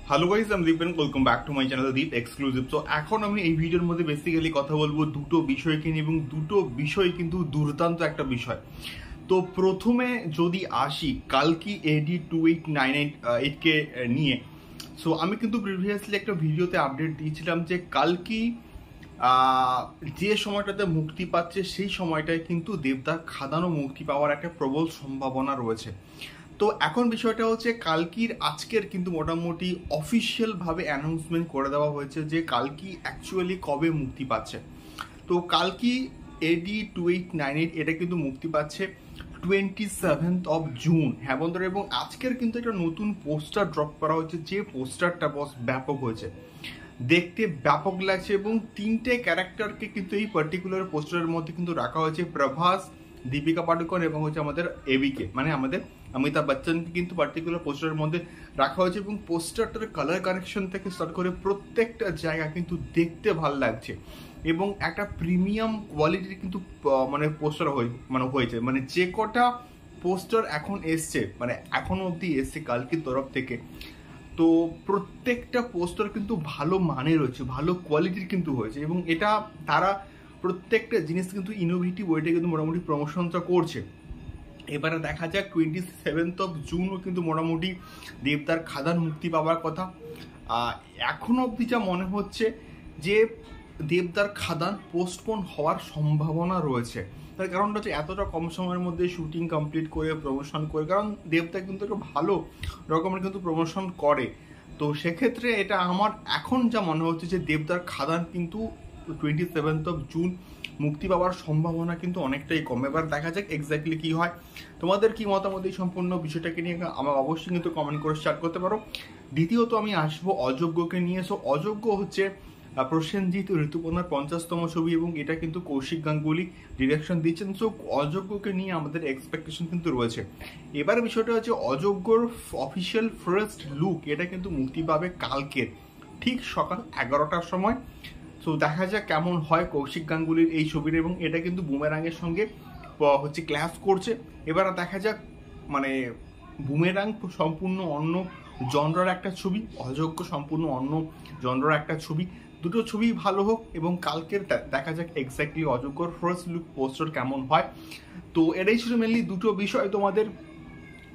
Hello guys, আমি Deep and welcome back to my channel Deep exclusive. তো এখন আমি এই ভিডিওর মধ্যে বেসিক্যালি কথা বলবো দুটো বিষয়কে নিয়ে, এবং দুটো বিষয় কিন্তু দুর্দান্ত একটা বিষয়। তো প্রথমে যদি আসি কালকি AD 2898 কে নিয়ে, সো আমি কিন্তু প্রিভিয়াসলি একটা ভিডিওতে আপডেট দিয়েছিলাম যে কালকি যে সময়টাতে মুক্তি পাচ্ছে সেই সময়টায় কিন্তু দেবদার খাদানও মুক্তি পাওয়ার একটা প্রবল সম্ভাবনা রয়েছে। তো এখন বিষয়টা হচ্ছে কালকির আজকের কিন্তু মোটামুটি অফিসিয়ালভাবে অ্যানাউন্সমেন্ট করে দেওয়া হয়েছে যে কালকি অ্যাকচুয়ালি কবে মুক্তি পাচ্ছে। তো কালকি AD 2898 এটা কিন্তু মুক্তি পাচ্ছে 27 জুন। হ্যাঁ বন্ধুরা, এবং আজকের কিন্তু একটা নতুন পোস্টার ড্রপ করা হয়েছে, যে পোস্টারটা বস ব্যাপক হয়েছে, দেখতে ব্যাপক লাগছে। এবং তিনটে ক্যারেক্টারকে কিন্তু এই পার্টিকুলার পোস্টারের মধ্যে কিন্তু রাখা হয়েছে, প্রভাস, দীপিকা পাডুকোন এবং হচ্ছে আমাদের এবিকে, মানে আমাদের অমিতাভ বচ্চনকে কিন্তু পার্টিকুলার পোস্টারের মধ্যে রাখা হয়েছে। এবং পোস্টারটার কালার কারেকশন থেকে স্টার্ট করে প্রত্যেকটা জায়গা কিন্তু দেখতে ভালো লাগছে, এবং একটা প্রিমিয়াম কোয়ালিটির কিন্তু মানে পোস্টার হয়েছে। মানে যে কটা পোস্টার এখন এসছে, মানে এখনো অবধি এসছে কালকির তরফ থেকে, তো প্রত্যেকটা পোস্টার কিন্তু ভালো মানের রয়েছে, ভালো কোয়ালিটির কিন্তু হয়েছে। এবং এটা তারা প্রত্যেকটা জিনিস কিন্তু ইনোভেটিভ ওয়েটে কিন্তু মোটামুটি প্রমোশনটা করছে। এবারে দেখা যাক 27 জুনও কিন্তু মোটামুটি দেবদার খাদান মুক্তি পাওয়ার কথা। এখনো অবধি যা মনে হচ্ছে যে দেবদার খাদান পোস্টপোন হওয়ার সম্ভাবনা রয়েছে। তার কারণটা হচ্ছে এতটা কম সময়ের মধ্যে শুটিং কমপ্লিট করে প্রমোশন করে, কারণ দেবদা কিন্তু একটা ভালো রকমের কিন্তু প্রমোশন করে। তো সেক্ষেত্রে এটা আমার এখন যা মনে হচ্ছে যে দেবদার খাদান কিন্তু 27 জুন মুক্তি পাওয়ার সম্ভাবনা কিন্তু অনেকটাই কম। এবার দেখা যাক এক্স্যাক্টলি কি হয়। তোমাদের কি মতামত এই সম্পূর্ণ বিষয়টাকে নিয়ে আমার অবশ্যই কিন্তু কমেন্ট করে শেয়ার করতে পারো। দ্বিতীয়ত আমি আসবো অযোগ্যকে নিয়ে। সো অযোগ্য হচ্ছে প্রসেনজিৎ ঋতুপর্ণার 50তম ছবি, এবং এটা কিন্তু কৌশিক গাঙ্গুলি ডিরেকশন দিচ্ছেন। সো অযোগ্যকে নিয়ে আমাদের এক্সপেকটেশন কিন্তু রয়েছে। এবার বিষয়টা হচ্ছে অযোগ্যর অফিসিয়াল ফার্স্ট লুক এটা কিন্তু মুক্তি পাবে কালকের ঠিক সকাল 11টার সময়। সো দেখা যাক কেমন হয় কৌশিক গাঙ্গুলির এই ছবিটা, এবং এটা কিন্তু বুমেরাঙের সঙ্গে হচ্ছে ক্লাস করছে। এবার দেখা যাক, মানে বুমেরাং সম্পূর্ণ অন্য জনরার একটা ছবি, অযোগ্য সম্পূর্ণ অন্য জনরার একটা ছবি। দুটো ছবি ভালো হোক, এবং কালকের দেখা যাক এক্স্যাক্টলি অযোগ্যর ফার্স্ট লুক পোস্টার কেমন হয়। তো এটাই ছিল মেনলি দুটো বিষয়। তোমাদের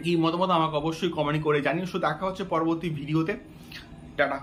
এই মতামত আমাকে অবশ্যই কমেন্ট করে জানিও। দেখা হচ্ছে পরবর্তী ভিডিওতে। টাটা।